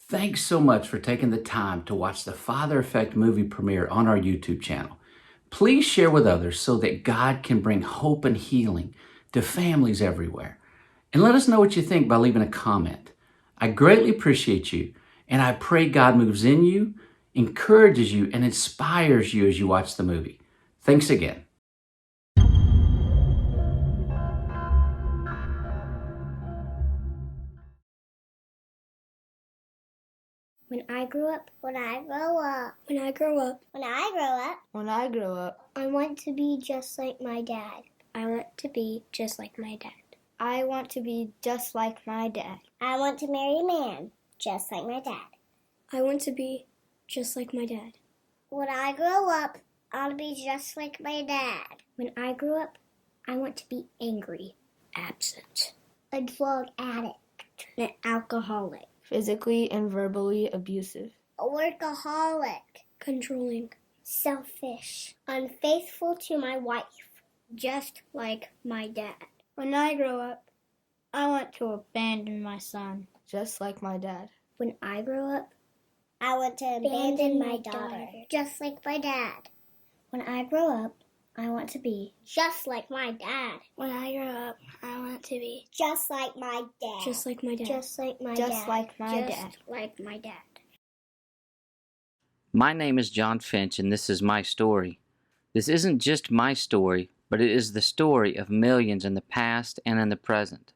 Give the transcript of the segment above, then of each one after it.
Thanks so much for taking the time to watch the Father Effect movie premiere on our YouTube channel. Please share with others so that God can bring hope and healing to families everywhere. And let us know what you think by leaving a comment. I greatly appreciate you, and I pray God moves in you, encourages you, and inspires you as you watch the movie. Thanks again. When I grow up, when I grow up, when I grow up, when I grow up, when I grow up, I want to be just like my dad. I want to be just like my dad. I want to be just like my dad. I want to marry a man just like my dad. I want to be just like my dad. When I grow up, I want to be just like my dad. When I grow up, I want to be angry, absent, a drug addict, an alcoholic, physically and verbally abusive, a workaholic, controlling, selfish, unfaithful to my wife, just like my dad. When I grow up, I want to abandon my son, just like my dad. When I grow up, I want to abandon my daughter, just like my dad. When I grow up, I want to be just like my dad. When I grow up, I want to be just like my dad. Just like my dad. Just like my dad. Just like my dad. Just like my dad. My name is John Finch, and this is my story. This isn't just my story, but it is the story of millions in the past and in the present.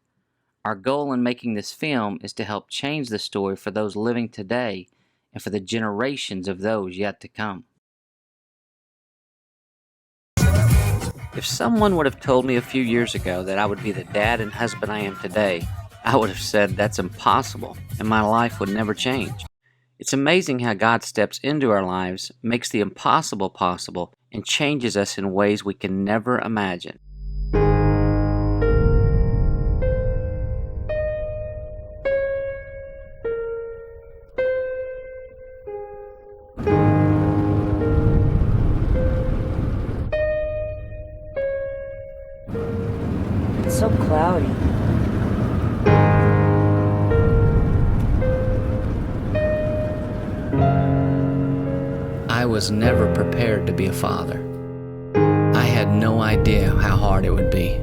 Our goal in making this film is to help change the story for those living today and for the generations of those yet to come. If someone would have told me a few years ago that I would be the dad and husband I am today, I would have said that's impossible and my life would never change. It's amazing how God steps into our lives, makes the impossible possible, and changes us in ways we can never imagine. It's so cloudy. I was never prepared to be a father. I had no idea how hard it would be,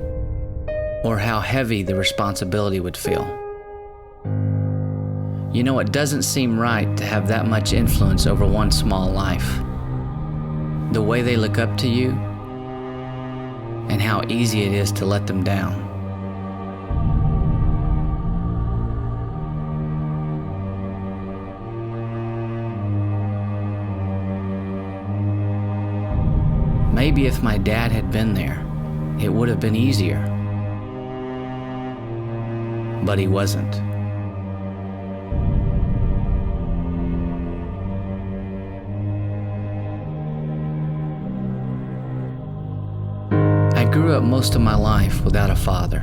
or how heavy the responsibility would feel. You know, it doesn't seem right to have that much influence over one small life. The way they look up to you, and how easy it is to let them down. Maybe if my dad had been there, it would have been easier. But he wasn't. I grew up most of my life without a father.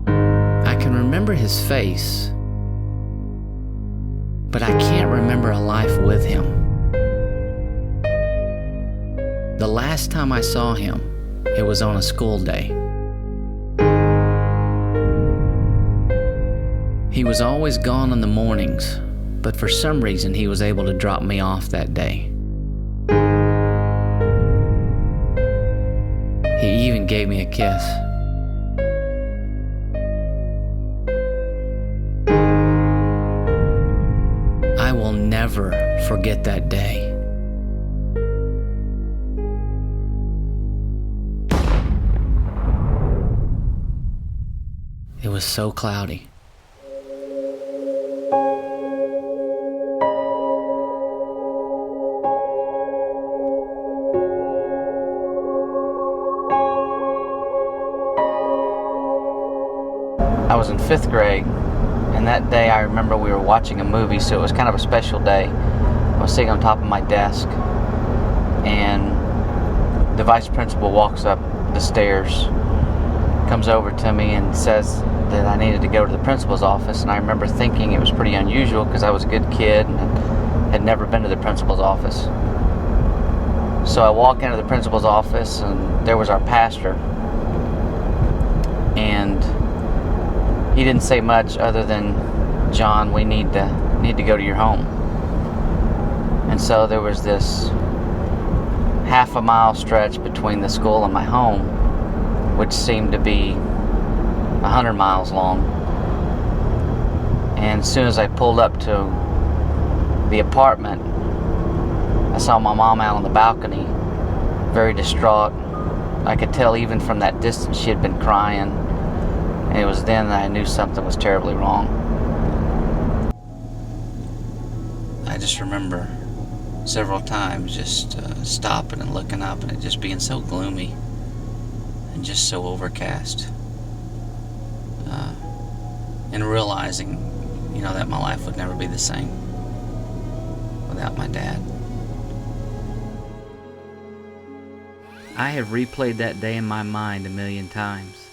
I can remember his face, but I can't remember a life with him. The last time I saw him, it was on a school day. He was always gone in the mornings, but for some reason he was able to drop me off that day. He even gave me a kiss. I will never forget that day. It was so cloudy. I was in 5th grade, and that day I remember we were watching a movie, so it was kind of a special day. I was sitting on top of my desk, and the vice principal walks up the stairs, comes over to me and says that I needed to go to the principal's office, and I remember thinking it was pretty unusual because I was a good kid and had never been to the principal's office. So I walk into the principal's office, and there was our pastor, and he didn't say much other than John, we need to go to your home. And so there was this half a mile stretch between the school and my home, which seemed to be 100 miles long. And as soon as I pulled up to the apartment, I saw my mom out on the balcony, very distraught. I could tell even from that distance she had been crying, and it was then that I knew something was terribly wrong. I just remember several times just stopping and looking up and it just being so gloomy and just so overcast, and realizing, that my life would never be the same without my dad. I have replayed that day in my mind a million times.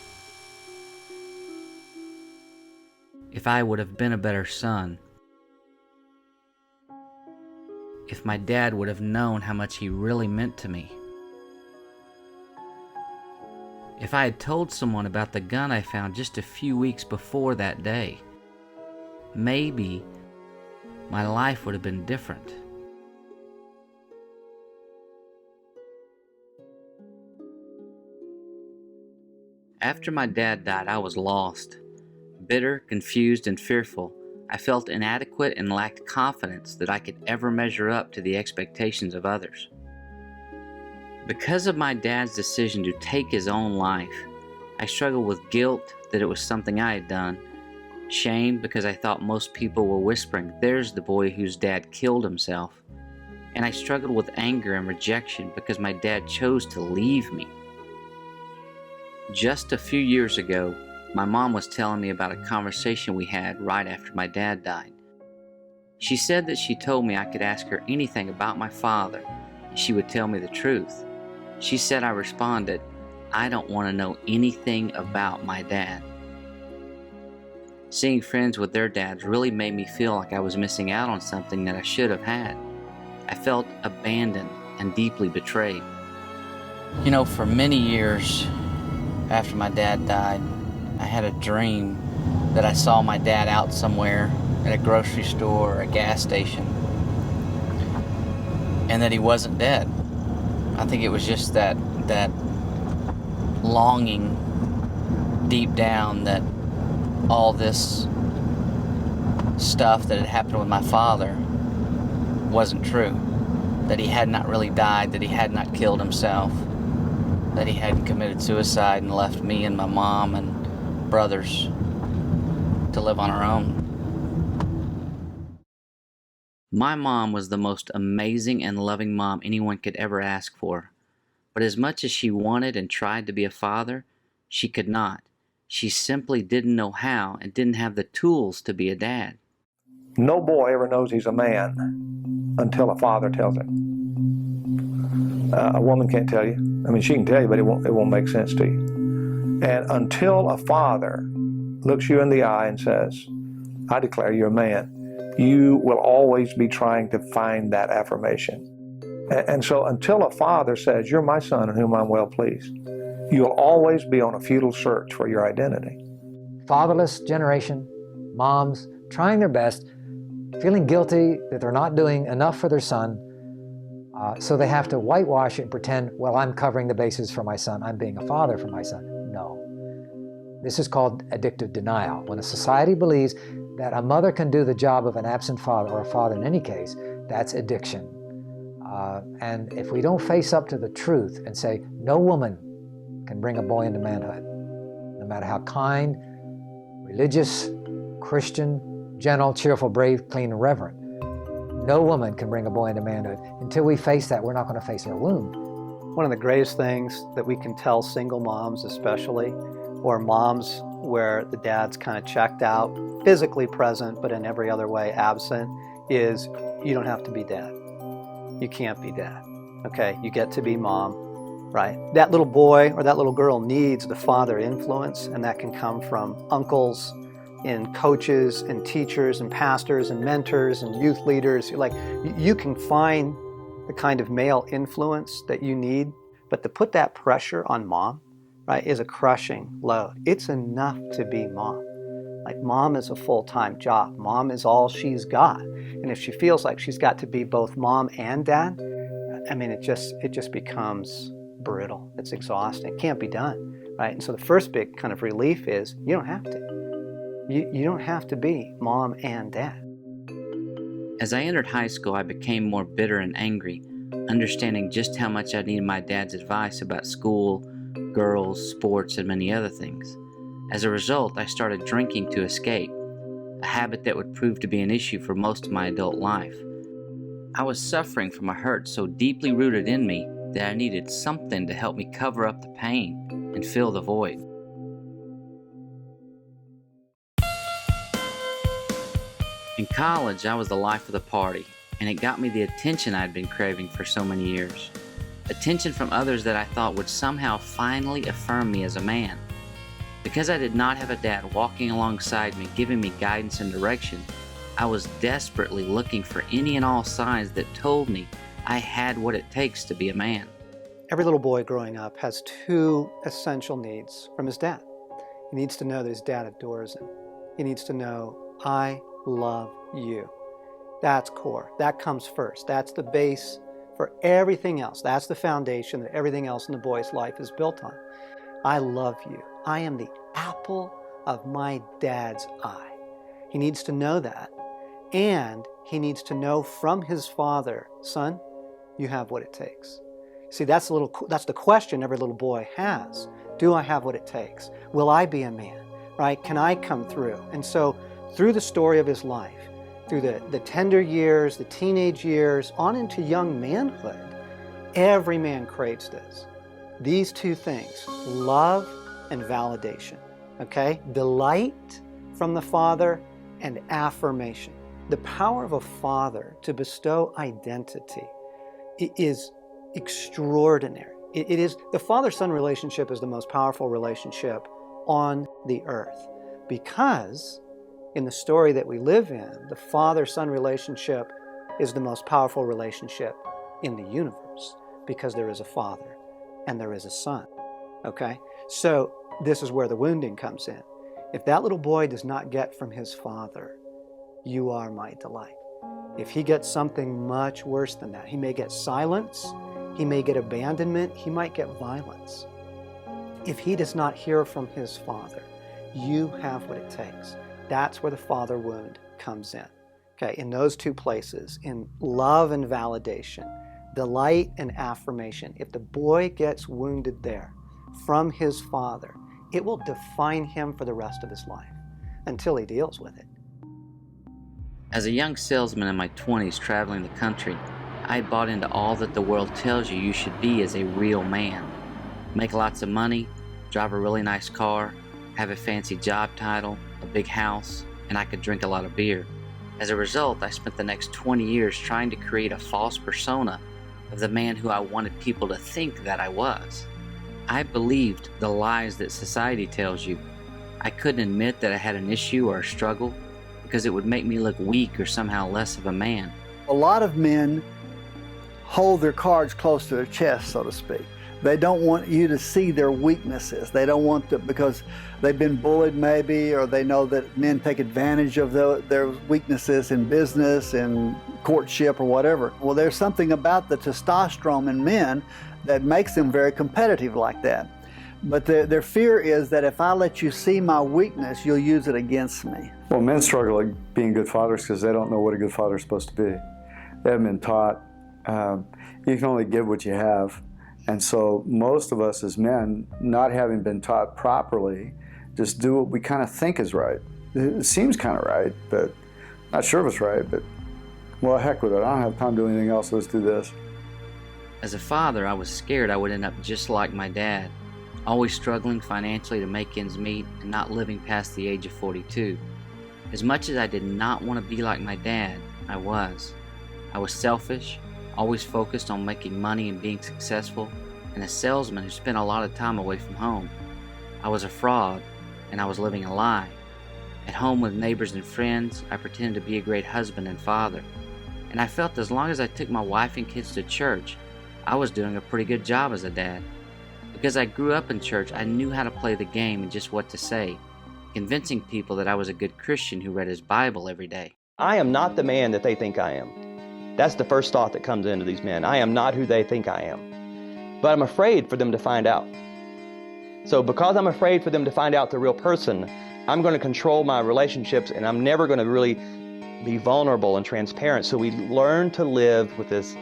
If I would have been a better son, if my dad would have known how much he really meant to me, if I had told someone about the gun I found just a few weeks before that day, maybe my life would have been different. After my dad died, I was lost, bitter, confused, and fearful. I felt inadequate and lacked confidence that I could ever measure up to the expectations of others. Because of my dad's decision to take his own life, I struggled with guilt that it was something I had done, shame because I thought most people were whispering, "There's the boy whose dad killed himself," and I struggled with anger and rejection because my dad chose to leave me. Just a few years ago, my mom was telling me about a conversation we had right after my dad died. She said that she told me I could ask her anything about my father, and she would tell me the truth. She said I responded, "I don't want to know anything about my dad." Seeing friends with their dads really made me feel like I was missing out on something that I should have had. I felt abandoned and deeply betrayed. For many years after my dad died, I had a dream that I saw my dad out somewhere at a grocery store or a gas station, and that he wasn't dead. I think it was just that longing deep down that all this stuff that had happened with my father wasn't true, that he had not really died, that he had not killed himself, that he hadn't committed suicide and left me and my mom and brothers to live on our own. My mom was the most amazing and loving mom anyone could ever ask for. But as much as she wanted and tried to be a father, she could not. She simply didn't know how and didn't have the tools to be a dad. No boy ever knows he's a man until a father tells him. A woman can't tell you. I mean, she can tell you, but it won't make sense to you. And until a father looks you in the eye and says, "I declare you're a man," you will always be trying to find that affirmation. And so until a father says, "You're my son in whom I'm well pleased," you'll always be on a futile search for your identity. Fatherless generation, moms trying their best, feeling guilty that they're not doing enough for their son, so they have to whitewash it and pretend, well, I'm covering the bases for my son, I'm being a father for my son. No. This is called addictive denial. When a society believes that a mother can do the job of an absent father, or a father in any case, that's addiction. And if we don't face up to the truth and say, no woman can bring a boy into manhood, no matter how kind, religious, Christian, gentle, cheerful, brave, clean, and reverent, no woman can bring a boy into manhood. Until we face that, we're not going to face our wound. One of the greatest things that we can tell single moms especially, or moms where the dad's kind of checked out, physically present, but in every other way absent, is you don't have to be dad. You can't be dad. Okay, you get to be mom, right? That little boy or that little girl needs the father influence, and that can come from uncles and coaches and teachers and pastors and mentors and youth leaders. Like, you can find the kind of male influence that you need, but to put that pressure on mom, right, is a crushing load. It's enough to be mom. Like, mom is a full-time job. Mom is all she's got. And if she feels like she's got to be both mom and dad, I mean, it just becomes brutal. It's exhausting. It can't be done, right? And so the first big kind of relief is you don't have to. You don't have to be mom and dad. As I entered high school, I became more bitter and angry, understanding just how much I needed my dad's advice about school, girls, sports, and many other things. As a result, I started drinking to escape, a habit that would prove to be an issue for most of my adult life. I was suffering from a hurt so deeply rooted in me that I needed something to help me cover up the pain and fill the void. In college, I was the life of the party, and it got me the attention I'd been craving for so many years. Attention from others that I thought would somehow finally affirm me as a man. Because I did not have a dad walking alongside me, giving me guidance and direction, I was desperately looking for any and all signs that told me I had what it takes to be a man. Every little boy growing up has two essential needs from his dad. He needs to know that his dad adores him. He needs to know, I love you. That's core. That comes first. That's the base for everything else. That's the foundation that everything else in the boy's life is built on. I love you. I am the apple of my dad's eye. He needs to know that. And he needs to know from his father, son, you have what it takes. See, that's the question every little boy has. Do I have what it takes? Will I be a man? Right? Can I come through? And so through the story of his life, through the tender years, the teenage years, on into young manhood, every man craves this. These two things, love and validation, okay? Delight from the Father and affirmation. The power of a father to bestow identity is extraordinary. It is, the father-son relationship is the most powerful relationship on the earth, because in the story that we live in, the father-son relationship is the most powerful relationship in the universe, because there is a father and there is a son, okay? So this is where the wounding comes in. If that little boy does not get from his father, you are my delight. If he gets something much worse than that, he may get silence, he may get abandonment, he might get violence. If he does not hear from his father, you have what it takes. That's where the father wound comes in. Okay, in those two places, in love and validation, delight and affirmation. If the boy gets wounded there from his father, it will define him for the rest of his life until he deals with it. As a young salesman in my 20s traveling the country, I bought into all that the world tells you should be as a real man. Make lots of money, drive a really nice car, have a fancy job title, a big house, and I could drink a lot of beer. As a result, I spent the next 20 years trying to create a false persona of the man who I wanted people to think that I was. I believed the lies that society tells you. I couldn't admit that I had an issue or a struggle because it would make me look weak or somehow less of a man. A lot of men hold their cards close to their chest, so to speak. They don't want you to see their weaknesses. They don't want to, because they've been bullied maybe, or they know that men take advantage of their weaknesses in business, in courtship, or whatever. Well, there's something about the testosterone in men that makes them very competitive like that. But their fear is that if I let you see my weakness, you'll use it against me. Well, men struggle with being good fathers because they don't know what a good father is supposed to be. They haven't been taught. You can only give what you have. And so most of us as men, not having been taught properly, just do what we kind of think is right. It seems kind of right, but not sure if it's right, but well, heck with it. I don't have time to do anything else, let's do this. As a father, I was scared I would end up just like my dad, always struggling financially to make ends meet and not living past the age of 42. As much as I did not want to be like my dad, I was. I was selfish, always focused on making money and being successful, and a salesman who spent a lot of time away from home. I was a fraud, and I was living a lie. At home with neighbors and friends, I pretended to be a great husband and father, and I felt as long as I took my wife and kids to church, I was doing a pretty good job as a dad. Because I grew up in church, I knew how to play the game and just what to say. convincing people that I was a good Christian who read his Bible every day. I am not the man that they think I am. That's the first thought that comes into these men. I am not who they think I am. But I'm afraid for them to find out. So because I'm afraid for them to find out the real person, I'm going to control my relationships, and I'm never going to really be vulnerable and transparent. So we learn to live with this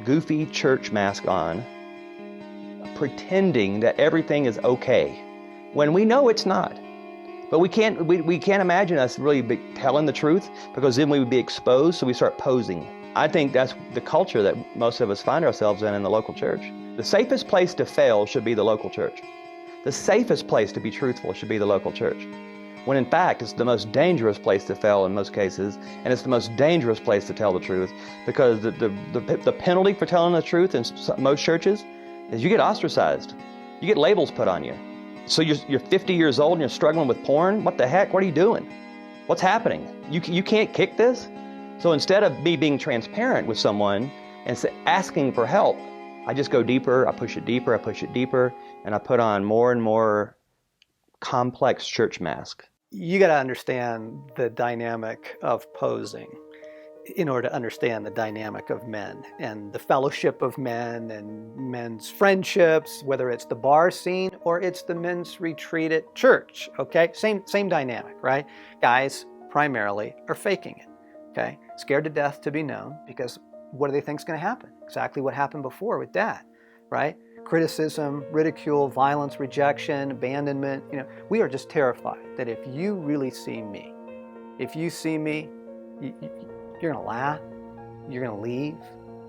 goofy church mask on, pretending that everything is okay, when we know it's not. But we can't imagine us really telling the truth, because then we would be exposed, so we start posing. I think that's the culture that most of us find ourselves in the local church. The safest place to fail should be the local church. The safest place to be truthful should be the local church. When in fact, it's the most dangerous place to fail in most cases, and it's the most dangerous place to tell the truth, because the penalty for telling the truth in most churches is you get ostracized. You get labels put on you. So you're 50 years old and you're struggling with porn? What the heck? What are you doing? What's happening? You can't kick this? So instead of me being transparent with someone and asking for help, I just go deeper, I push it deeper, I push it deeper, and I put on more and more complex church mask. You got to understand the dynamic of posing in order to understand the dynamic of men and the fellowship of men and men's friendships, whether it's the bar scene or it's the men's retreat at church, okay? Same dynamic, right? Guys primarily are faking it, okay? Scared to death to be known, because what do they think is going to happen? Exactly what happened before with Dad, right? Criticism, ridicule, violence, rejection, abandonment. We are just terrified that if you really see me, you're going to laugh, you're going to leave,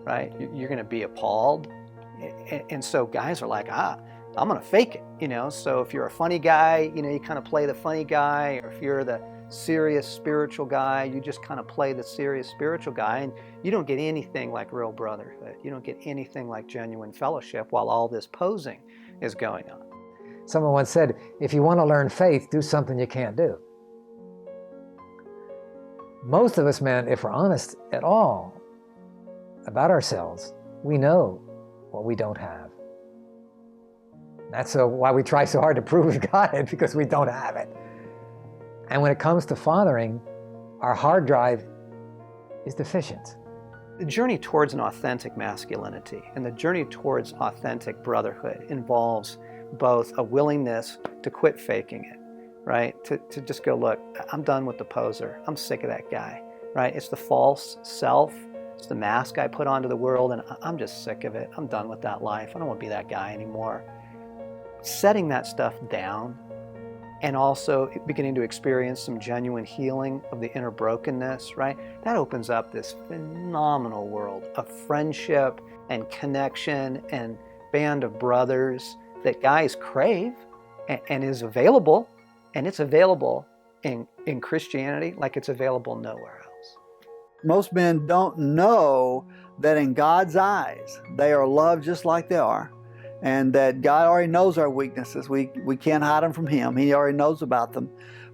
right? You're going to be appalled. And so guys are like, I'm going to fake it, So if you're a funny guy, you kind of play the funny guy, or if you're the serious spiritual guy, you just kind of play the serious spiritual guy, and you don't get anything like real brotherhood. You don't get anything like genuine fellowship while all this posing is going on. Someone once said, if you want to learn faith, do something you can't do. Most of us men, if we're honest at all about ourselves, we know what we don't have. That's why we try so hard to prove we've got it, because we don't have it. And when it comes to fathering, our hard drive is deficient. The journey towards an authentic masculinity and the journey towards authentic brotherhood involves both a willingness to quit faking it, right? To just go, look, I'm done with the poser. I'm sick of that guy, right? It's the false self. It's the mask I put onto the world, and I'm just sick of it. I'm done with that life. I don't want to be that guy anymore. Setting that stuff down, and also beginning to experience some genuine healing of the inner brokenness, right? That opens up this phenomenal world of friendship and connection and band of brothers that guys crave and is available. And it's available in Christianity like it's available nowhere else. Most men don't know that in God's eyes, they are loved just like they are. And that God already knows our weaknesses. We can't hide them from Him. He already knows about them.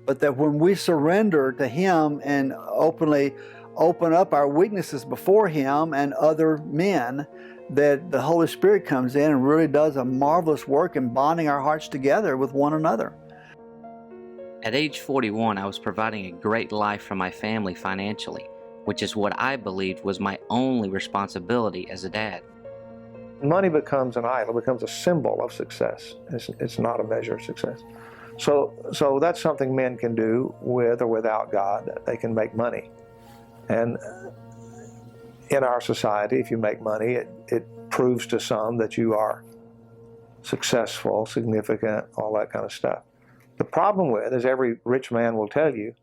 But that when we surrender to Him and openly open up our weaknesses before Him and other men, that the Holy Spirit comes in and really does a marvelous work in bonding our hearts together with one another. At age 41, I was providing a great life for my family financially, which is what I believed was my only responsibility as a dad. Money becomes an idol, becomes a symbol of success. It's not a measure of success. So that's something men can do with or without God. They can make money. And in our society, if you make money, it proves to some that you are successful, significant, all that kind of stuff. The problem with, as every rich man will tell you,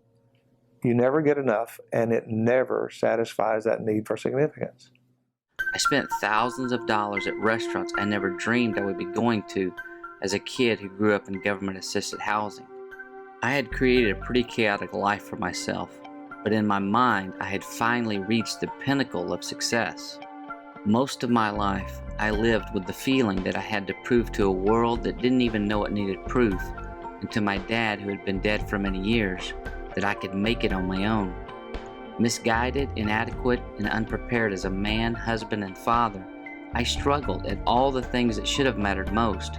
you never get enough, and it never satisfies that need for significance. I spent thousands of dollars at restaurants I never dreamed I would be going to as a kid who grew up in government-assisted housing. I had created a pretty chaotic life for myself, but in my mind, I had finally reached the pinnacle of success. Most of my life, I lived with the feeling that I had to prove to a world that didn't even know it needed proof, and to my dad, who had been dead for many years, that I could make it on my own. Misguided, inadequate, and unprepared as a man, husband, and father, I struggled at all the things that should have mattered most,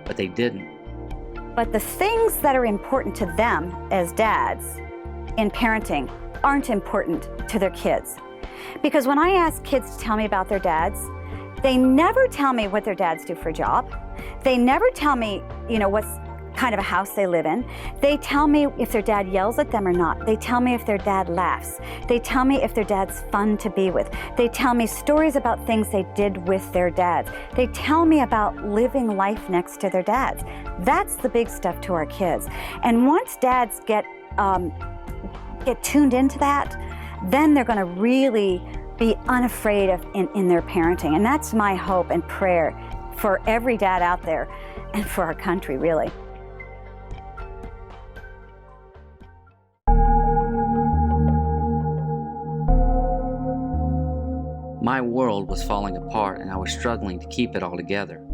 but they didn't. But the things that are important to them as dads in parenting aren't important to their kids. Because when I ask kids to tell me about their dads, they never tell me what their dads do for a job. They never tell me, what kind of a house they live in. They tell me if their dad yells at them or not. They tell me if their dad laughs. They tell me if their dad's fun to be with. They tell me stories about things they did with their dads. They tell me about living life next to their dads. That's the big stuff to our kids. And once dads get tuned into that, then they're going to really be unafraid of in their parenting. And that's my hope and prayer for every dad out there and for our country, really. My world was falling apart and I was struggling to keep it all together.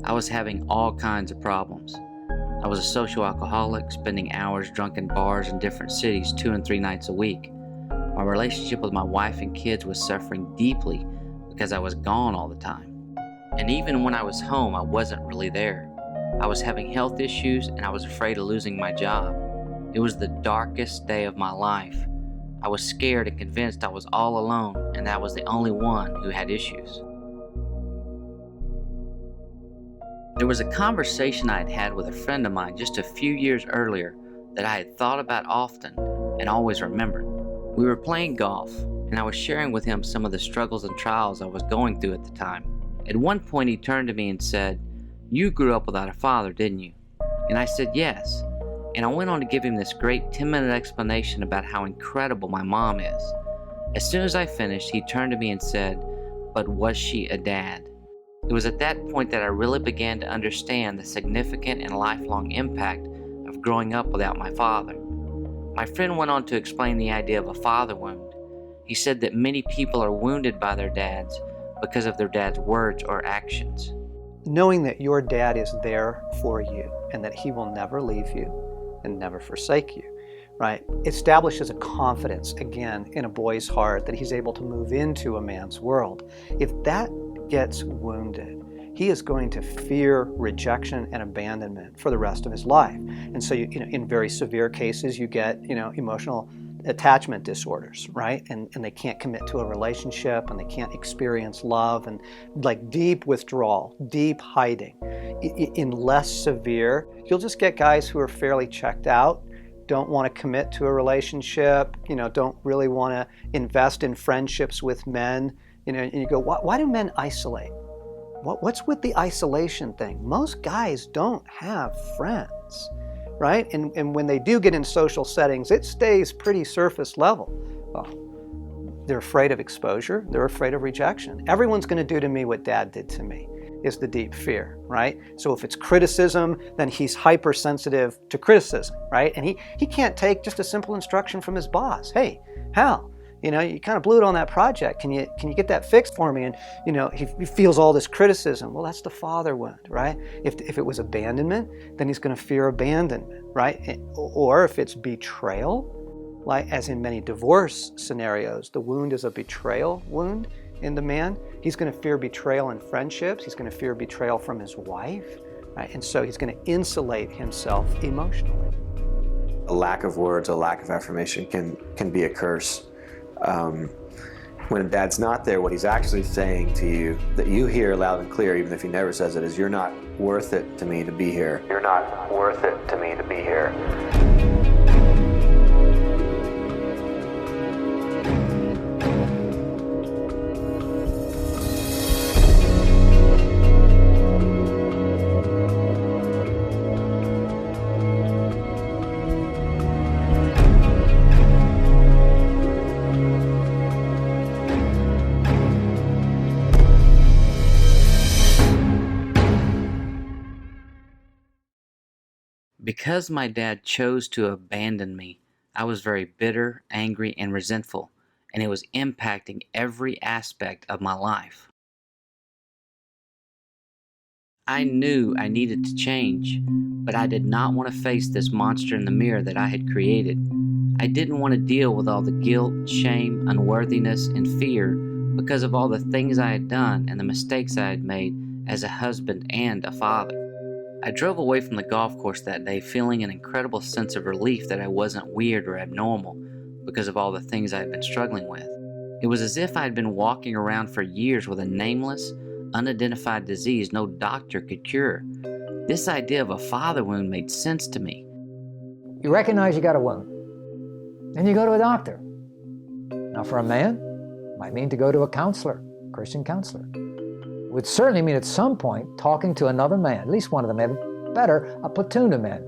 I was having all kinds of problems. I was a social alcoholic, spending hours drunk in bars in different cities 2 and 3 nights a week. My relationship with my wife and kids was suffering deeply because I was gone all the time. And even when I was home, I wasn't really there. I was having health issues and I was afraid of losing my job. It was the darkest day of my life. I was scared and convinced I was all alone and I was the only one who had issues. There was a conversation I had had with a friend of mine just a few years earlier that I had thought about often and always remembered. We were playing golf and I was sharing with him some of the struggles and trials I was going through at the time. At one point he turned to me and said, "You grew up without a father, didn't you?" And I said, "Yes." And I went on to give him this great 10-minute explanation about how incredible my mom is. As soon as I finished, he turned to me and said, "But was she a dad?" It was at that point that I really began to understand the significant and lifelong impact of growing up without my father. My friend went on to explain the idea of a father wound. He said that many people are wounded by their dads because of their dad's words or actions. Knowing that your dad is there for you and that he will never leave you and never forsake you, right? Establishes a confidence, again, in a boy's heart that he's able to move into a man's world. If that gets wounded, he is going to fear rejection and abandonment for the rest of his life. And so, in very severe cases, you get, emotional attachment disorders, right? And they can't commit to a relationship and they can't experience love and like deep withdrawal, deep hiding. In less severe, you'll just get guys who are fairly checked out, don't want to commit to a relationship, don't really want to invest in friendships with men, and you go, why do men isolate? What's with the isolation thing? Most guys don't have friends, right? And when they do get in social settings, it stays pretty surface level. Well, they're afraid of exposure. They're afraid of rejection. Everyone's going to do to me what dad did to me is the deep fear, right? So if it's criticism, then he's hypersensitive to criticism, right? And he can't take just a simple instruction from his boss. Hey, Hal, you kind of blew it on that project. Can you get that fixed for me? And, he feels all this criticism. Well, that's the father wound, right? If it was abandonment, then he's going to fear abandonment, right? Or if it's betrayal, like as in many divorce scenarios, the wound is a betrayal wound in the man. He's going to fear betrayal in friendships. He's going to fear betrayal from his wife, right? And so he's going to insulate himself emotionally. A lack of words, a lack of affirmation can be a curse. When a dad's not there, what he's actually saying to you, that you hear loud and clear, even if he never says it, is you're not worth it to me to be here. You're not worth it to me to be here. Because my dad chose to abandon me, I was very bitter, angry, and resentful, and it was impacting every aspect of my life. I knew I needed to change, but I did not want to face this monster in the mirror that I had created. I didn't want to deal with all the guilt, shame, unworthiness, and fear because of all the things I had done and the mistakes I had made as a husband and a father. I drove away from the golf course that day feeling an incredible sense of relief that I wasn't weird or abnormal because of all the things I had been struggling with. It was as if I had been walking around for years with a nameless, unidentified disease no doctor could cure. This idea of a father wound made sense to me. You recognize you got a wound, and you go to a doctor. Now for a man, it might mean to go to a counselor, Christian counselor. It would certainly mean at some point talking to another man, at least one of them, maybe better, a platoon of men.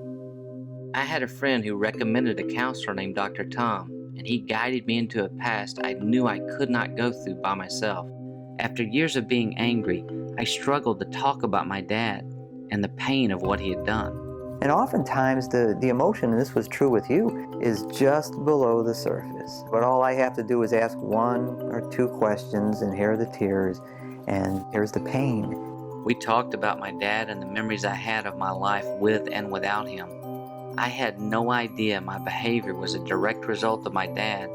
I had a friend who recommended a counselor named Dr. Tom, and he guided me into a past I knew I could not go through by myself. After years of being angry, I struggled to talk about my dad and the pain of what he had done. And oftentimes the emotion, and this was true with you, is just below the surface. But all I have to do is ask one or two questions, and here are the tears, and here's the pain. We talked about my dad and the memories I had of my life with and without him. I had no idea my behavior was a direct result of my dad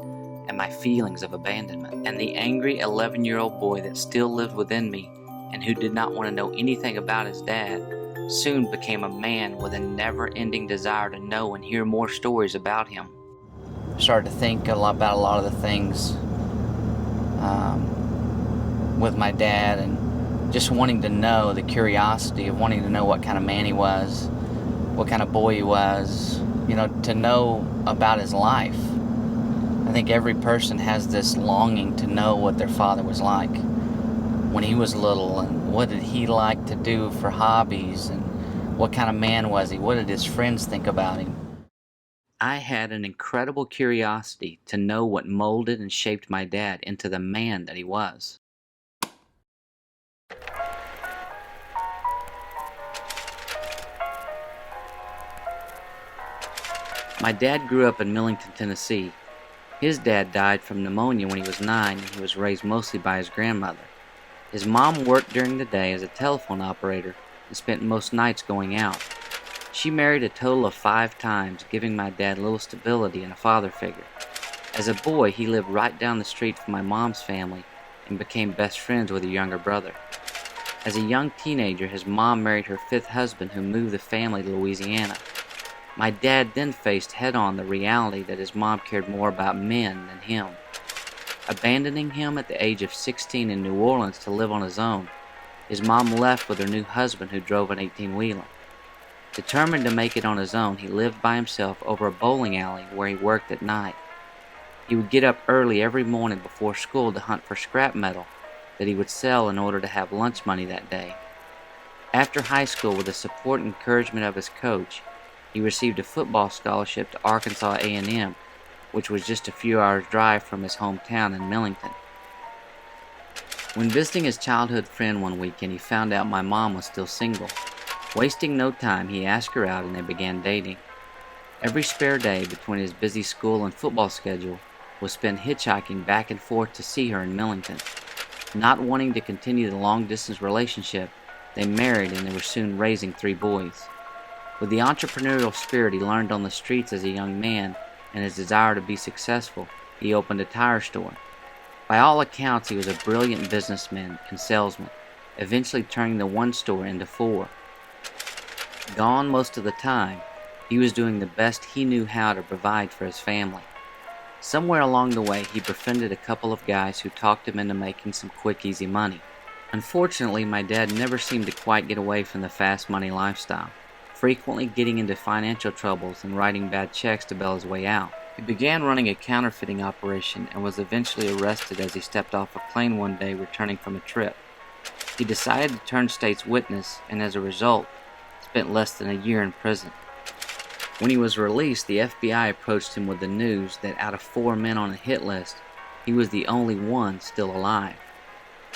and my feelings of abandonment. And the angry 11-year-old boy that still lived within me and who did not want to know anything about his dad soon became a man with a never-ending desire to know and hear more stories about him. I started to think about a lot of the things with my dad, and just wanting to know, the curiosity of wanting to know what kind of man he was, what kind of boy he was, to know about his life. I think every person has this longing to know what their father was like when he was little, and what did he like to do for hobbies, and what kind of man was he, what did his friends think about him. I had an incredible curiosity to know what molded and shaped my dad into the man that he was. My dad grew up in Millington, Tennessee. His dad died from pneumonia when he was 9, and he was raised mostly by his grandmother. His mom worked during the day as a telephone operator and spent most nights going out. She married a total of 5 times, giving my dad little stability and a father figure. As a boy, he lived right down the street from my mom's family and became best friends with her younger brother. As a young teenager, his mom married her 5th husband, who moved the family to Louisiana. My dad then faced head-on the reality that his mom cared more about men than him. Abandoning him at the age of 16 in New Orleans to live on his own, his mom left with her new husband, who drove an 18-wheeler. Determined to make it on his own, he lived by himself over a bowling alley where he worked at night. He would get up early every morning before school to hunt for scrap metal that he would sell in order to have lunch money that day. After high school, with the support and encouragement of his coach, he received a football scholarship to Arkansas A&M, which was just a few hours' drive from his hometown in Millington. When visiting his childhood friend one weekend, he found out my mom was still single. Wasting no time, he asked her out and they began dating. Every spare day between his busy school and football schedule was spent hitchhiking back and forth to see her in Millington. Not wanting to continue the long-distance relationship, they married and they were soon raising 3 boys. With the entrepreneurial spirit he learned on the streets as a young man and his desire to be successful, he opened a tire store. By all accounts, he was a brilliant businessman and salesman, eventually turning the one store into 4. Gone most of the time, he was doing the best he knew how to provide for his family. Somewhere along the way, he befriended a couple of guys who talked him into making some quick, easy money. Unfortunately, my dad never seemed to quite get away from the fast money lifestyle, frequently getting into financial troubles and writing bad checks to bail his way out. He began running a counterfeiting operation and was eventually arrested as he stepped off a plane one day returning from a trip. He decided to turn state's witness and as a result, spent less than a year in prison. When he was released, the FBI approached him with the news that out of 4 men on a hit list, he was the only one still alive.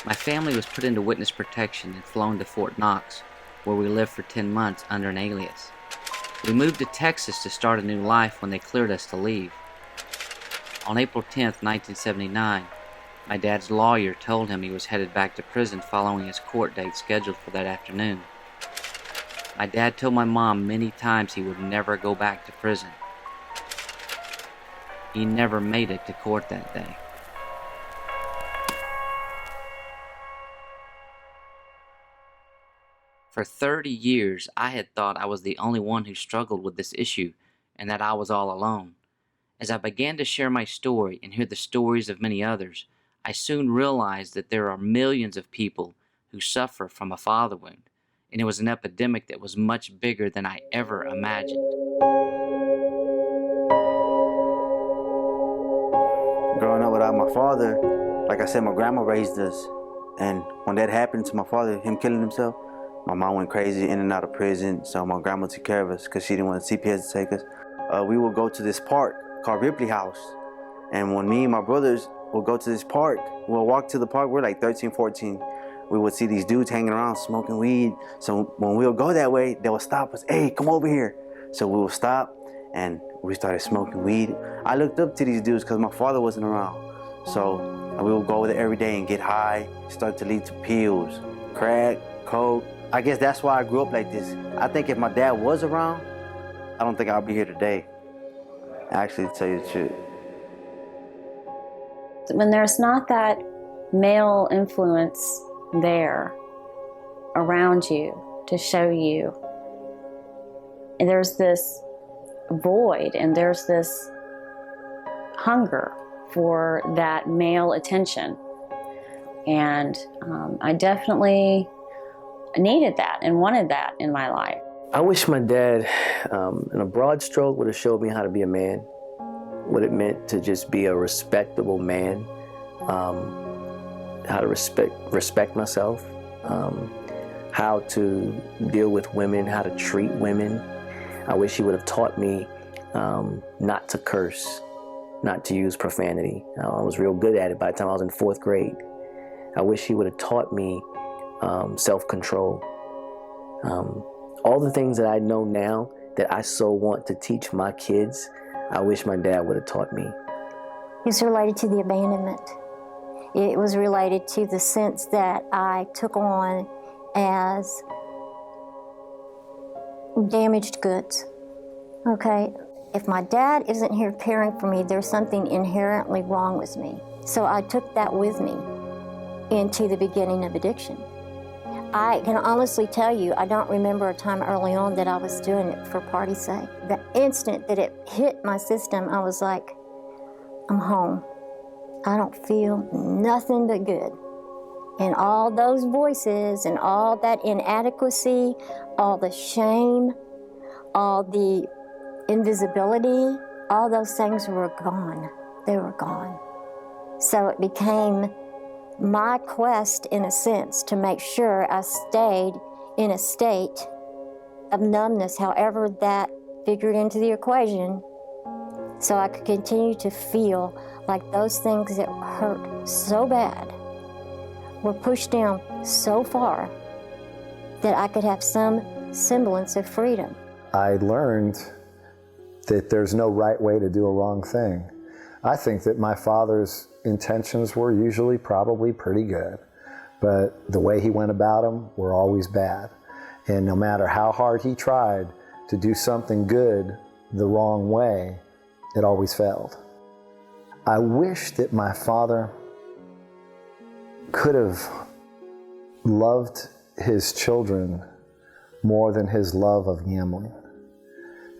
My family was put into witness protection and flown to Fort Knox, where we lived for 10 months under an alias. We moved to Texas to start a new life when they cleared us to leave. On April 10th, 1979, my dad's lawyer told him he was headed back to prison following his court date scheduled for that afternoon. My dad told my mom many times he would never go back to prison. He never made it to court that day. For 30 years, I had thought I was the only one who struggled with this issue and that I was all alone. As I began to share my story and hear the stories of many others, I soon realized that there are millions of people who suffer from a father wound, and it was an epidemic that was much bigger than I ever imagined. Growing up without my father, like I said, my grandma raised us. And when that happened to my father, him killing himself, my mom went crazy, in and out of prison. So my grandma took care of us because she didn't want CPS to take us. We would go to this park called Ripley House. And when me and my brothers would go to this park, we'll walk to the park, we're like 13, 14. We would see these dudes hanging around smoking weed. So when we would go that way, they would stop us. Hey, come over here. So we would stop and we started smoking weed. I looked up to these dudes because my father wasn't around. So we would go there every day and get high, start to lead to pills, crack, coke. I guess that's why I grew up like this. I think if my dad was around, I don't think I'll be here today. Actually, to tell you the truth. When there's not that male influence there around you to show you, and there's this void and there's this hunger for that male attention. And I definitely needed that and wanted that in my life. I wish my dad, in a broad stroke, would have showed me how to be a man, what it meant to just be a respectable man, how to respect myself, how to deal with women, how to treat women. I wish he would have taught me not to curse, not to use profanity. I was real good at it by the time I was in 4th grade. I wish he would have taught me self-control. All the things that I know now that I so want to teach my kids, I wish my dad would have taught me. It's related to the abandonment. It was related to the sense that I took on as damaged goods. Okay? If my dad isn't here caring for me, there's something inherently wrong with me. So I took that with me into the beginning of addiction. I can honestly tell you, I don't remember a time early on that I was doing it for party's sake. The instant that it hit my system, I was like, I'm home. I don't feel nothing but good. And all those voices and all that inadequacy, all the shame, all the invisibility, all those things were gone. They were gone. So it became my quest, in a sense, to make sure I stayed in a state of numbness, however that figured into the equation, so I could continue to feel like those things that hurt so bad were pushed down so far that I could have some semblance of freedom. I learned that there's no right way to do a wrong thing. I think that my father's intentions were usually probably pretty good, but the way he went about them were always bad. And no matter how hard he tried to do something good the wrong way, it always failed. I wish that my father could have loved his children more than his love of gambling,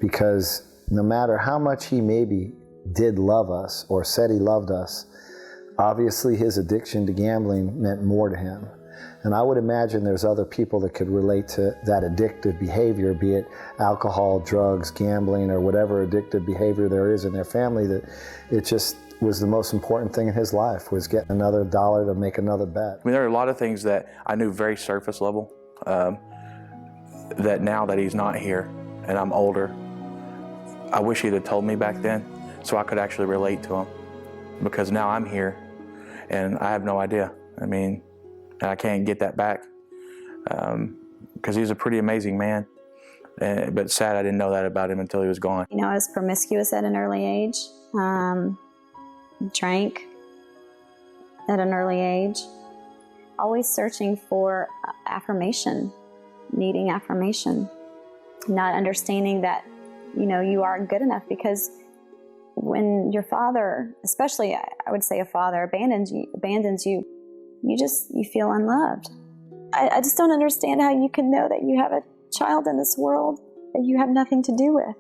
because no matter how much he maybe did love us or said he loved us, obviously his addiction to gambling meant more to him. And I would imagine there's other people that could relate to that addictive behavior, be it alcohol, drugs, gambling, or whatever addictive behavior there is in their family, that it just was the most important thing in his life, was getting another dollar to make another bet. I mean, there are a lot of things that I knew very surface level, that now that he's not here and I'm older, I wish he'd have told me back then so I could actually relate to him, because now I'm here and I have no idea. I mean, I can't get that back, because he's a pretty amazing man, but sad I didn't know that about him until he was gone. You know, I was promiscuous at an early age, drank at an early age, always searching for affirmation, needing affirmation, not understanding that, you know, you aren't good enough, because when your father, especially I would say a father, abandons you, you feel unloved. I just don't understand how you can know that you have a child in this world that you have nothing to do with.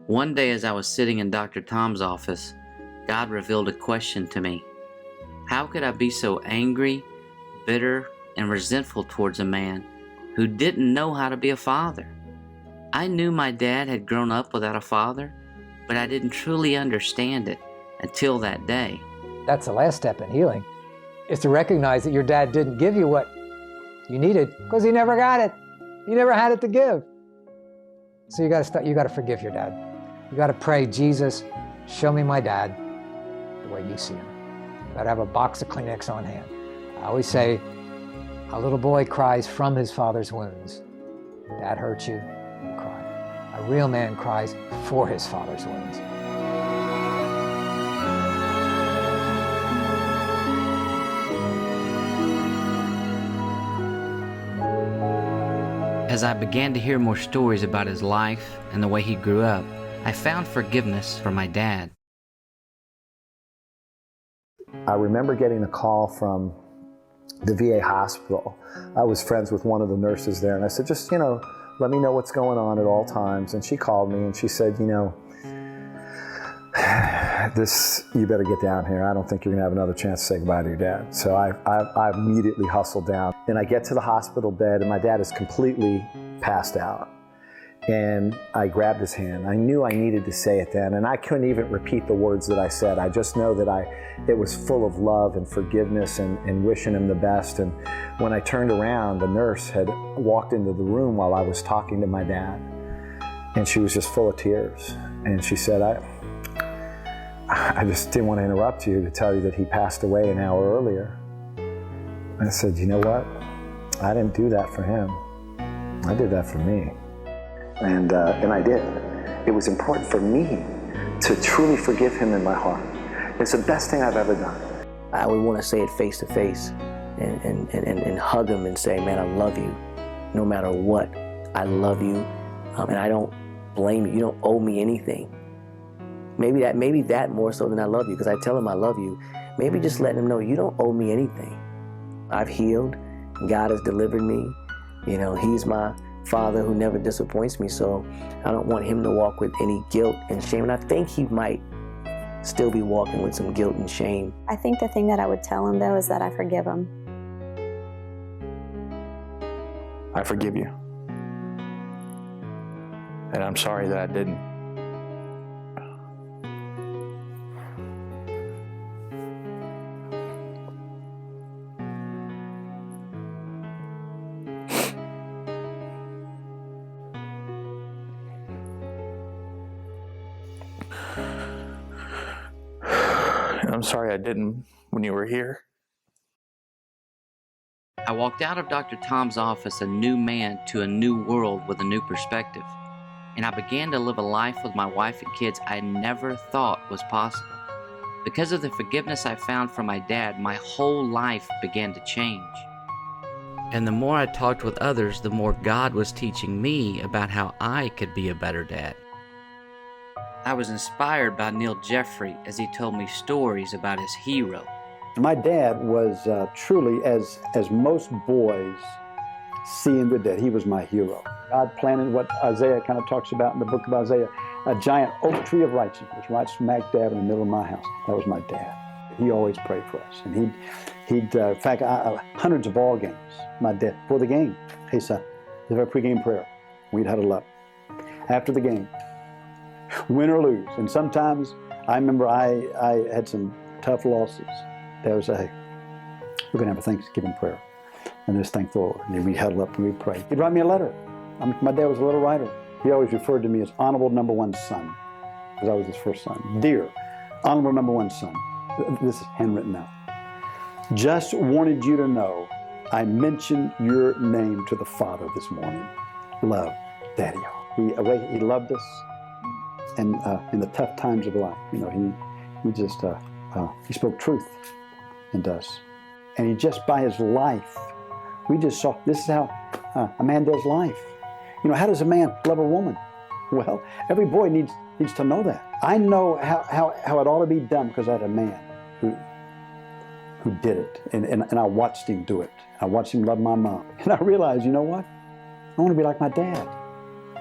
One day as I was sitting in Dr. Tom's office, God revealed a question to me. How could I be so angry, bitter, and resentful towards a man who didn't know how to be a father? I knew my dad had grown up without a father, but I didn't truly understand it until that day. That's the last step in healing, is to recognize that your dad didn't give you what you needed because he never got it. He never had it to give. So you got to forgive your dad. You got to pray, Jesus, show me my dad the way you see him. You got to have a box of Kleenex on hand. I always say, a little boy cries from his father's wounds. Dad hurt you, you cry. A real man cries for his father's wounds. As I began to hear more stories about his life and the way he grew up, I found forgiveness for my dad. I remember getting a call from the VA hospital. I was friends with one of the nurses there, and I said, just, let me know what's going on at all times. And she called me and she said, you better get down here. I don't think you're gonna have another chance to say goodbye to your dad. So I immediately hustled down. And I get to the hospital bed and my dad is completely passed out. And I grabbed his hand. I knew I needed to say it then, and I couldn't even repeat the words that I said. I just know that it was full of love and forgiveness and wishing him the best. And when I turned around, the nurse had walked into the room while I was talking to my dad. And she was just full of tears. And she said, I just didn't want to interrupt you to tell you that he passed away an hour earlier. And I said, you know what? I didn't do that for him. I did that for me. And I did. It was important for me to truly forgive him in my heart. It's the best thing I've ever done. I would want to say it face to face and hug him and say, man, I love you. No matter what, I love you. And I don't blame you. You don't owe me anything. Maybe that more so than I love you, because I tell him I love you. Maybe just letting him know you don't owe me anything. I've healed. God has delivered me. He's my Father who never disappoints me, so I don't want him to walk with any guilt and shame. And I think he might still be walking with some guilt and shame. I think the thing that I would tell him, though, is that I forgive him. I forgive you. And I'm sorry that I didn't. I'm sorry I didn't when you were here. I walked out of Dr. Tom's office a new man to a new world with a new perspective. And I began to live a life with my wife and kids I never thought was possible. Because of the forgiveness I found from my dad, my whole life began to change. And the more I talked with others, the more God was teaching me about how I could be a better dad. I was inspired by Neil Jeffrey as he told me stories about his hero. My dad was truly, as most boys see in the dead, he was my hero. God planted what Isaiah kind of talks about in the book of Isaiah, a giant oak tree of righteousness right smack dab in the middle of my house. That was my dad. He always prayed for us. And he'd in fact, hundreds of ball games, my dad, before the game, hey son, let's have a pregame prayer. We'd huddle up. After the game, win or lose. And sometimes, I remember I had some tough losses. Dad would say, hey, we're going to have a Thanksgiving prayer. And just thank the Lord. And we'd huddle up and we'd pray. He'd write me a letter. My dad was a little writer. He always referred to me as honorable number one son, because I was his first son. Dear honorable number one son. This is handwritten now. Just wanted you to know I mentioned your name to the Father this morning. Love, Daddy. He loved us. And in the tough times of life, he just he spoke truth into us. And he just, by his life, we just saw, this is how a man does life. How does a man love a woman? Well, every boy needs to know that. I know how it ought to be done because I had a man who did it, and I watched him do it. I watched him love my mom. And I realized, you know what? I want to be like my dad,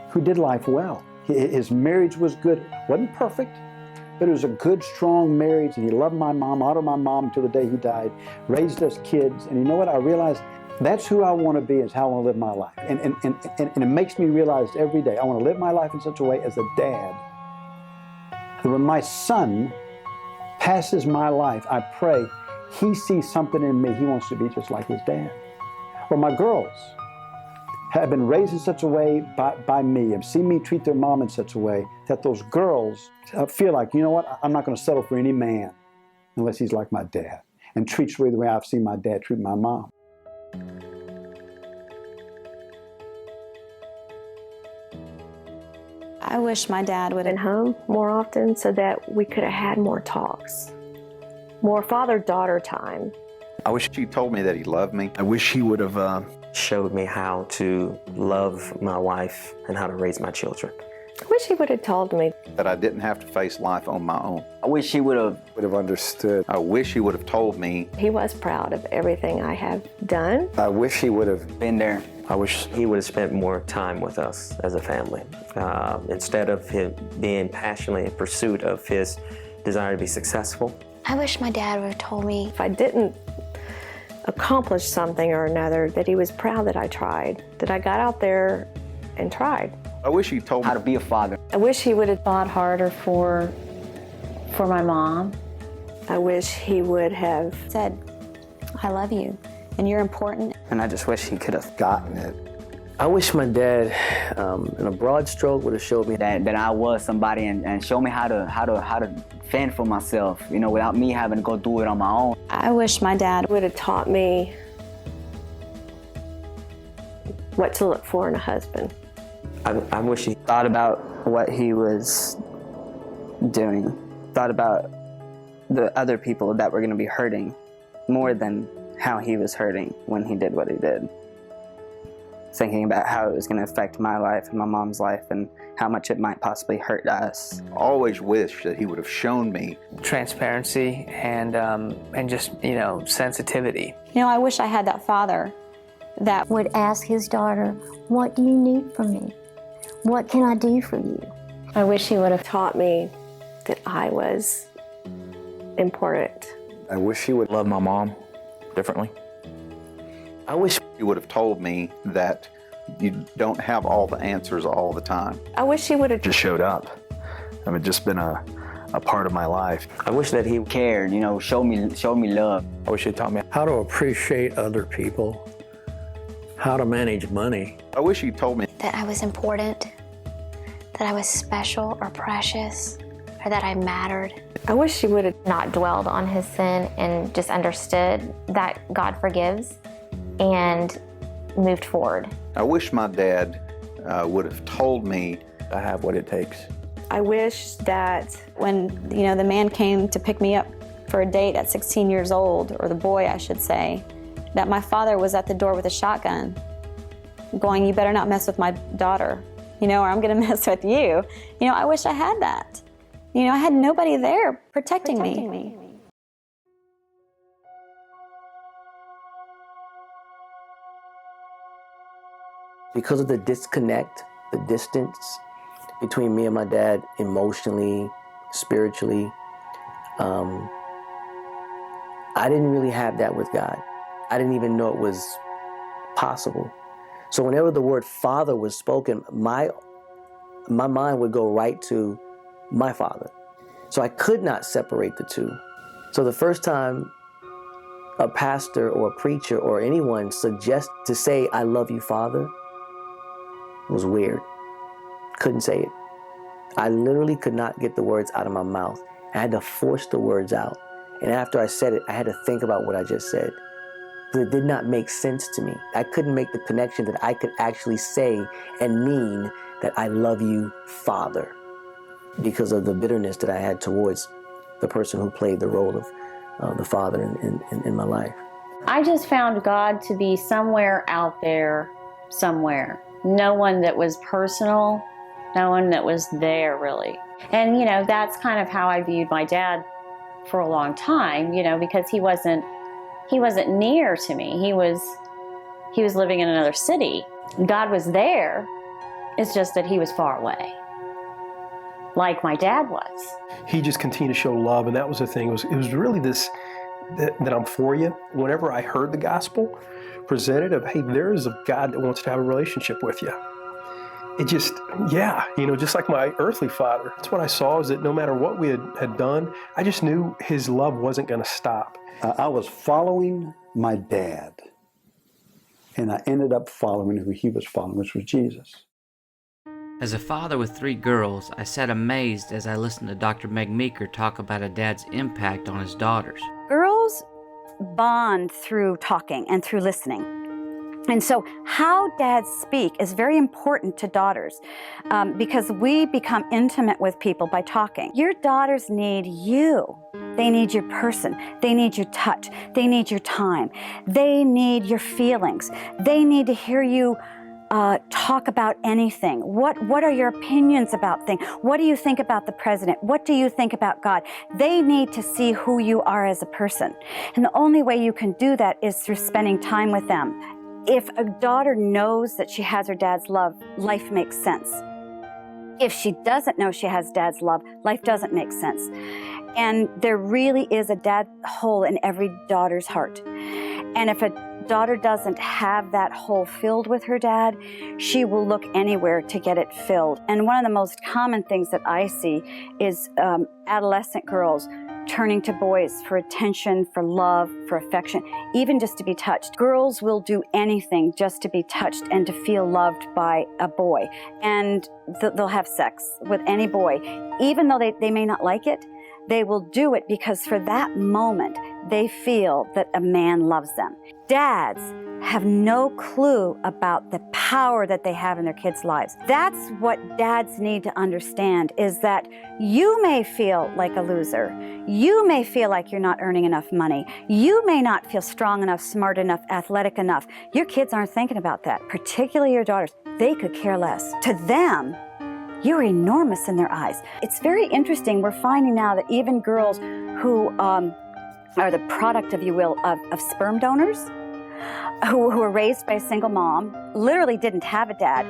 who did life well. His marriage was good. Wasn't perfect, but it was a good, strong marriage, and he loved my mom, honored my mom until the day he died, raised us kids. And you know what? I realized that's who I want to be, is how I want to live my life. And it makes me realize every day, I want to live my life in such a way as a dad that when my son passes my life, I pray he sees something in me. He wants to be just like his dad. Well, my girls have been raised in such a way by me, and see me treat their mom in such a way that those girls feel like, you know what, I'm not going to settle for any man unless he's like my dad and treats me the way I've seen my dad treat my mom. I wish my dad would have been home more often so that we could have had more talks, more father-daughter time. I wish he told me that he loved me. I wish he would have showed me how to love my wife and how to raise my children. I wish he would have told me that I didn't have to face life on my own. I wish he would have understood. I wish he would have told me. He was proud of everything I have done. I wish he would have been there. I wish he would have spent more time with us as a family. Instead of him being passionately in pursuit of his desire to be successful. I wish my dad would have told me if I didn't accomplish something or another, that he was proud that I tried, that I got out there and tried. I wish he told me how to be a father. I wish he would have fought harder for my mom. I wish he would have said, I love you and you're important. And I just wish he could have gotten it. I wish my dad, in a broad stroke, would have showed me that I was somebody and showed me how to fend for myself, you know, without me having to go do it on my own. I wish my dad would have taught me what to look for in a husband. I wish he thought about what he was doing, thought about the other people that were going to be hurting more than how he was hurting when he did what he did. Thinking about how it was going to affect my life and my mom's life and how much it might possibly hurt us. I always wish that he would have shown me transparency and just, you know, sensitivity. You know, I wish I had that father that would ask his daughter, what do you need from me? What can I do for you? I wish he would have taught me that I was important. I wish he would love my mom differently. I wish he would have told me that you don't have all the answers all the time. I wish he would have just showed up. I mean, just been a part of my life. I wish that he cared, you know, showed me love. I wish he'd taught me how to appreciate other people, how to manage money. I wish he told me that I was important, that I was special or precious, or that I mattered. I wish he would have not dwelled on his sin and just understood that God forgives and moved forward. I wish my dad would have told me I have what it takes. I wish that when, you know, the man came to pick me up for a date at 16 years old, or the boy I should say, that my father was at the door with a shotgun going, you better not mess with my daughter, you know, or I'm gonna mess with you. You know, I wish I had that. You know, I had nobody there protecting me. Because of the disconnect, the distance between me and my dad emotionally, spiritually, I didn't really have that with God. I didn't even know it was possible. So whenever the word father was spoken, my mind would go right to my father. So I could not separate the two. So the first time a pastor or a preacher or anyone suggests to say, I love you, Father, was weird. Couldn't say it. I literally could not get the words out of my mouth. I had to force the words out. And after I said it, I had to think about what I just said. But it did not make sense to me. I couldn't make the connection that I could actually say and mean that I love you, Father, because of the bitterness that I had towards the person who played the role of the father in my life. I just found God to be somewhere out there, somewhere. No one that was personal, no one that was there really. And, you know, that's kind of how I viewed my dad for a long time, you know, because he wasn't He wasn't near to me. He was living in another city. God was there. It's just that he was far away, like my dad was. He just continued to show love, and that was the thing. It was really this, that I'm for you. Whenever I heard the gospel presented of, hey, there is a God that wants to have a relationship with you. It just, just like my earthly father. That's what I saw, is that no matter what we had done, I just knew his love wasn't going to stop. I was following my dad, and I ended up following who he was following, which was Jesus. As a father with 3 girls, I sat amazed as I listened to Dr. Meg Meeker talk about a dad's impact on his daughters. Girls bond through talking and through listening. And so how dads speak is very important to daughters because we become intimate with people by talking. Your daughters need you. They need your person. They need your touch. They need your time. They need your feelings. They need to hear you talk about anything. What are your opinions about things? What do you think about the president? What do you think about God? They need to see who you are as a person. And the only way you can do that is through spending time with them. If a daughter knows that she has her dad's love, life makes sense. If she doesn't know she has dad's love, life doesn't make sense. And there really is a dad hole in every daughter's heart. And if a daughter doesn't have that hole filled with her dad, she will look anywhere to get it filled. And one of the most common things that I see is adolescent girls turning to boys for attention, for love, for affection, even just to be touched. Girls will do anything just to be touched and to feel loved by a boy. And they'll have sex with any boy. Even though they may not like it, they will do it because for that moment, they feel that a man loves them. Dads have no clue about the power that they have in their kids' lives. That's what dads need to understand, is that you may feel like a loser. You may feel like you're not earning enough money. You may not feel strong enough, smart enough, athletic enough. Your kids aren't thinking about that, particularly your daughters. They could care less. To them, you're enormous in their eyes. It's very interesting. We're finding now that even girls who are the product, if you will, of sperm donors, who were raised by a single mom, literally didn't have a dad,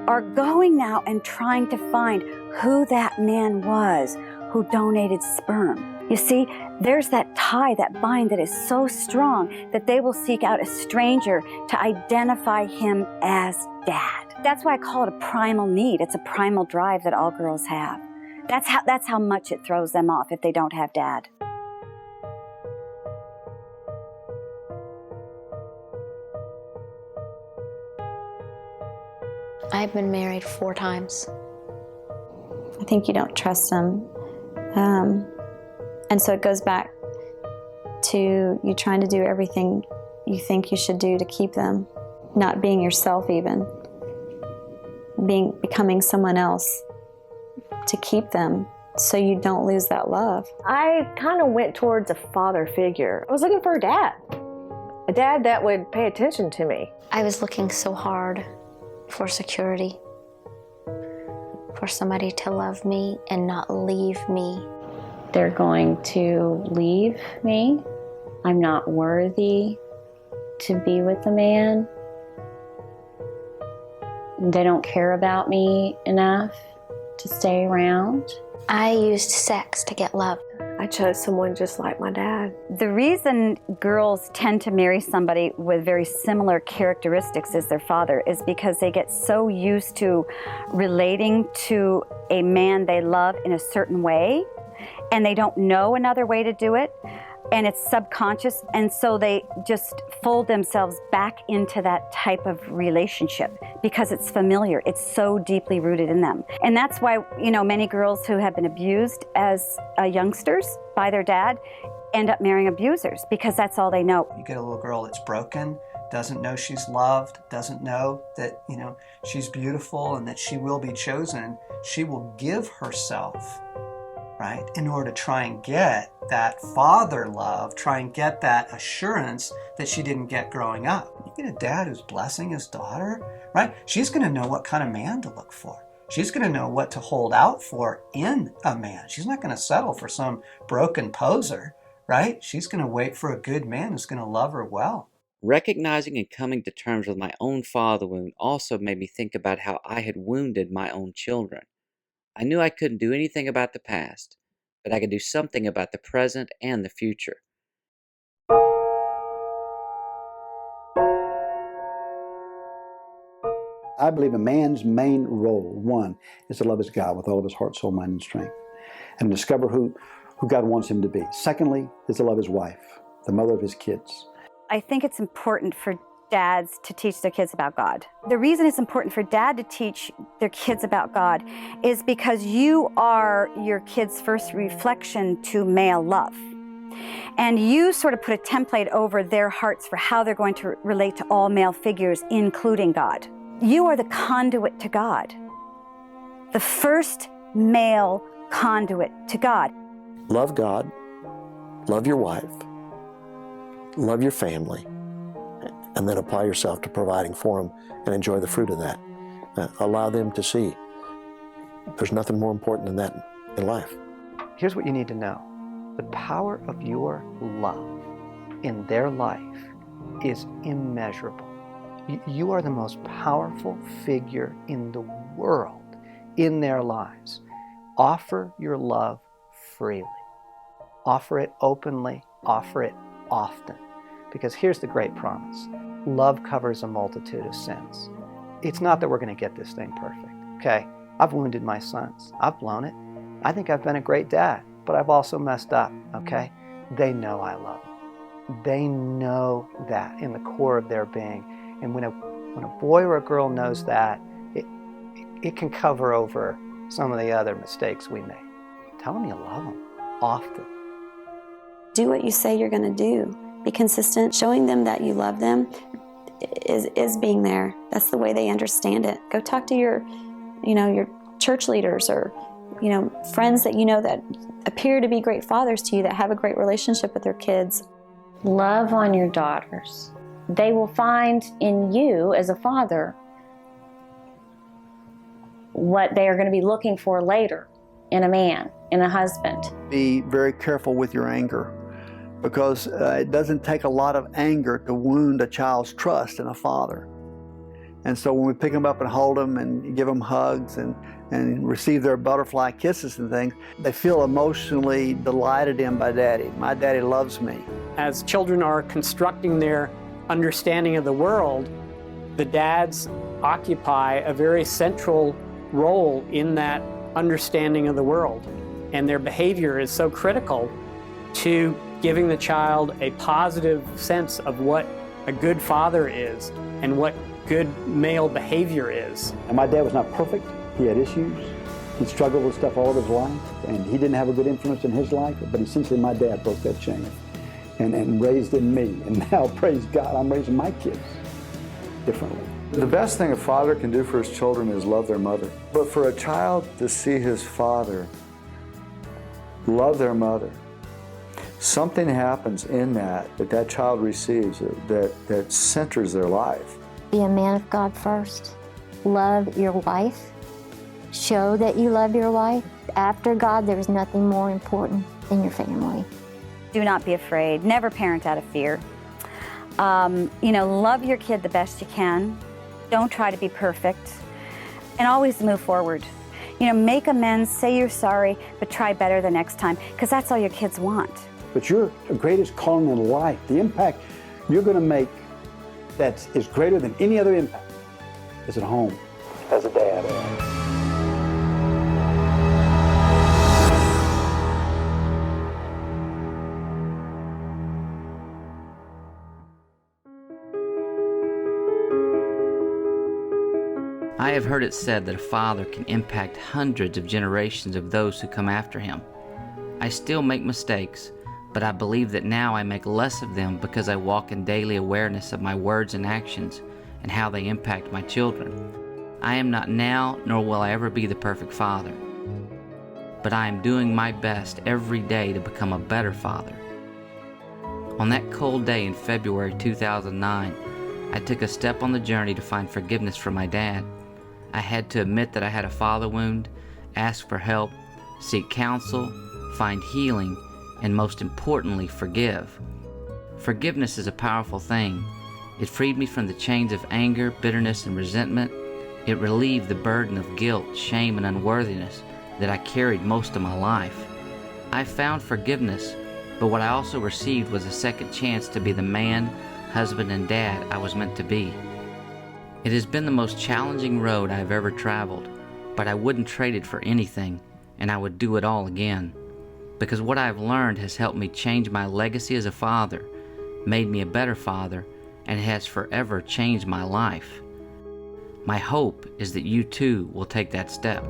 are going now and trying to find who that man was who donated sperm. You see, there's that tie, that bind that is so strong that they will seek out a stranger to identify him as dad. That's why I call it a primal need. It's a primal drive that all girls have. That's how much it throws them off if they don't have dad. I've been married 4 times. I think you don't trust them. And so it goes back to you trying to do everything you think you should do to keep them, not being yourself even, becoming someone else to keep them so you don't lose that love. I kind of went towards a father figure. I was looking for a dad that would pay attention to me. I was looking so hard for security, for somebody to love me and not leave me. They're going to leave me. I'm not worthy to be with a man. They don't care about me enough to stay around. I used sex to get love. I chose someone just like my dad. The reason girls tend to marry somebody with very similar characteristics as their father is because they get so used to relating to a man they love in a certain way, and they don't know another way to do it, and it's subconscious, and so they just fold themselves back into that type of relationship because it's familiar. It's so deeply rooted in them. And that's why, many girls who have been abused as youngsters by their dad end up marrying abusers because that's all they know. You get a little girl that's broken, doesn't know she's loved, doesn't know that, she's beautiful and that she will be chosen. She will give herself, right, in order to try and get that father love, try and get that assurance that she didn't get growing up. You get a dad who's blessing his daughter, right? She's going to know what kind of man to look for. She's going to know what to hold out for in a man. She's not going to settle for some broken poser, right? She's going to wait for a good man who's going to love her well. Recognizing and coming to terms with my own father wound also made me think about how I had wounded my own children. I knew I couldn't do anything about the past, but I could do something about the present and the future. I believe a man's main role, one, is to love his God with all of his heart, soul, mind, and strength, and discover who God wants him to be. Secondly, is to love his wife, the mother of his kids. I think it's important for dads to teach their kids about God. The reason it's important for dad to teach their kids about God is because you are your kids' first reflection to male love. And you sort of put a template over their hearts for how they're going to relate to all male figures, including God. You are the conduit to God, the first male conduit to God. Love God, love your wife, love your family, and then apply yourself to providing for them and enjoy the fruit of that. Allow them to see there's nothing more important than that in life. Here's what you need to know. The power of your love in their life is immeasurable. You are the most powerful figure in the world in their lives. Offer your love freely. Offer it openly. Offer it often. Because here's the great promise. Love covers a multitude of sins. It's not that we're going to get this thing perfect, okay? I've wounded my sons. I've blown it. I think I've been a great dad, but I've also messed up, okay? They know I love them. They know that in the core of their being. And when a boy or a girl knows that, it can cover over some of the other mistakes we make. Tell them you love them often. Do what you say you're going to do. Be consistent. Showing them that you love them is being there. That's the way they understand it. Go talk to your church leaders or, friends that you know that appear to be great fathers to you, that have a great relationship with their kids. Love on your daughters. They will find in you as a father what they are going to be looking for later in a man, in a husband. Be very careful with your anger, because it doesn't take a lot of anger to wound a child's trust in a father. And so when we pick them up and hold them and give them hugs and receive their butterfly kisses and things, they feel emotionally delighted in by Daddy. My daddy loves me. As children are constructing their understanding of the world, the dads occupy a very central role in that understanding of the world. And their behavior is so critical to giving the child a positive sense of what a good father is and what good male behavior is. And my dad was not perfect. He had issues. He struggled with stuff all of his life, and he didn't have a good influence in his life, but essentially my dad broke that chain and raised in me. And now, praise God, I'm raising my kids differently. The best thing a father can do for his children is love their mother. But for a child to see his father love their mother, something happens in that child receives that centers their life. Be a man of God first. Love your wife. Show that you love your wife. After God, there is nothing more important than your family. Do not be afraid. Never parent out of fear. Love your kid the best you can. Don't try to be perfect. And always move forward. Make amends, say you're sorry, but try better the next time, because that's all your kids want. But your greatest calling in life, the impact you're going to make that is greater than any other impact, is at home as a dad. I have heard it said that a father can impact hundreds of generations of those who come after him. I still make mistakes, but I believe that now I make less of them because I walk in daily awareness of my words and actions and how they impact my children. I am not now, nor will I ever be the perfect father, but I am doing my best every day to become a better father. On that cold day in February 2009, I took a step on the journey to find forgiveness from my dad. I had to admit that I had a father wound, ask for help, seek counsel, find healing, and most importantly, forgive. Forgiveness is a powerful thing. It freed me from the chains of anger, bitterness, and resentment. It relieved the burden of guilt, shame, and unworthiness that I carried most of my life. I found forgiveness, but what I also received was a second chance to be the man, husband, and dad I was meant to be. It has been the most challenging road I have ever traveled, but I wouldn't trade it for anything, and I would do it all again. Because what I have learned has helped me change my legacy as a father, made me a better father, and has forever changed my life. My hope is that you too will take that step.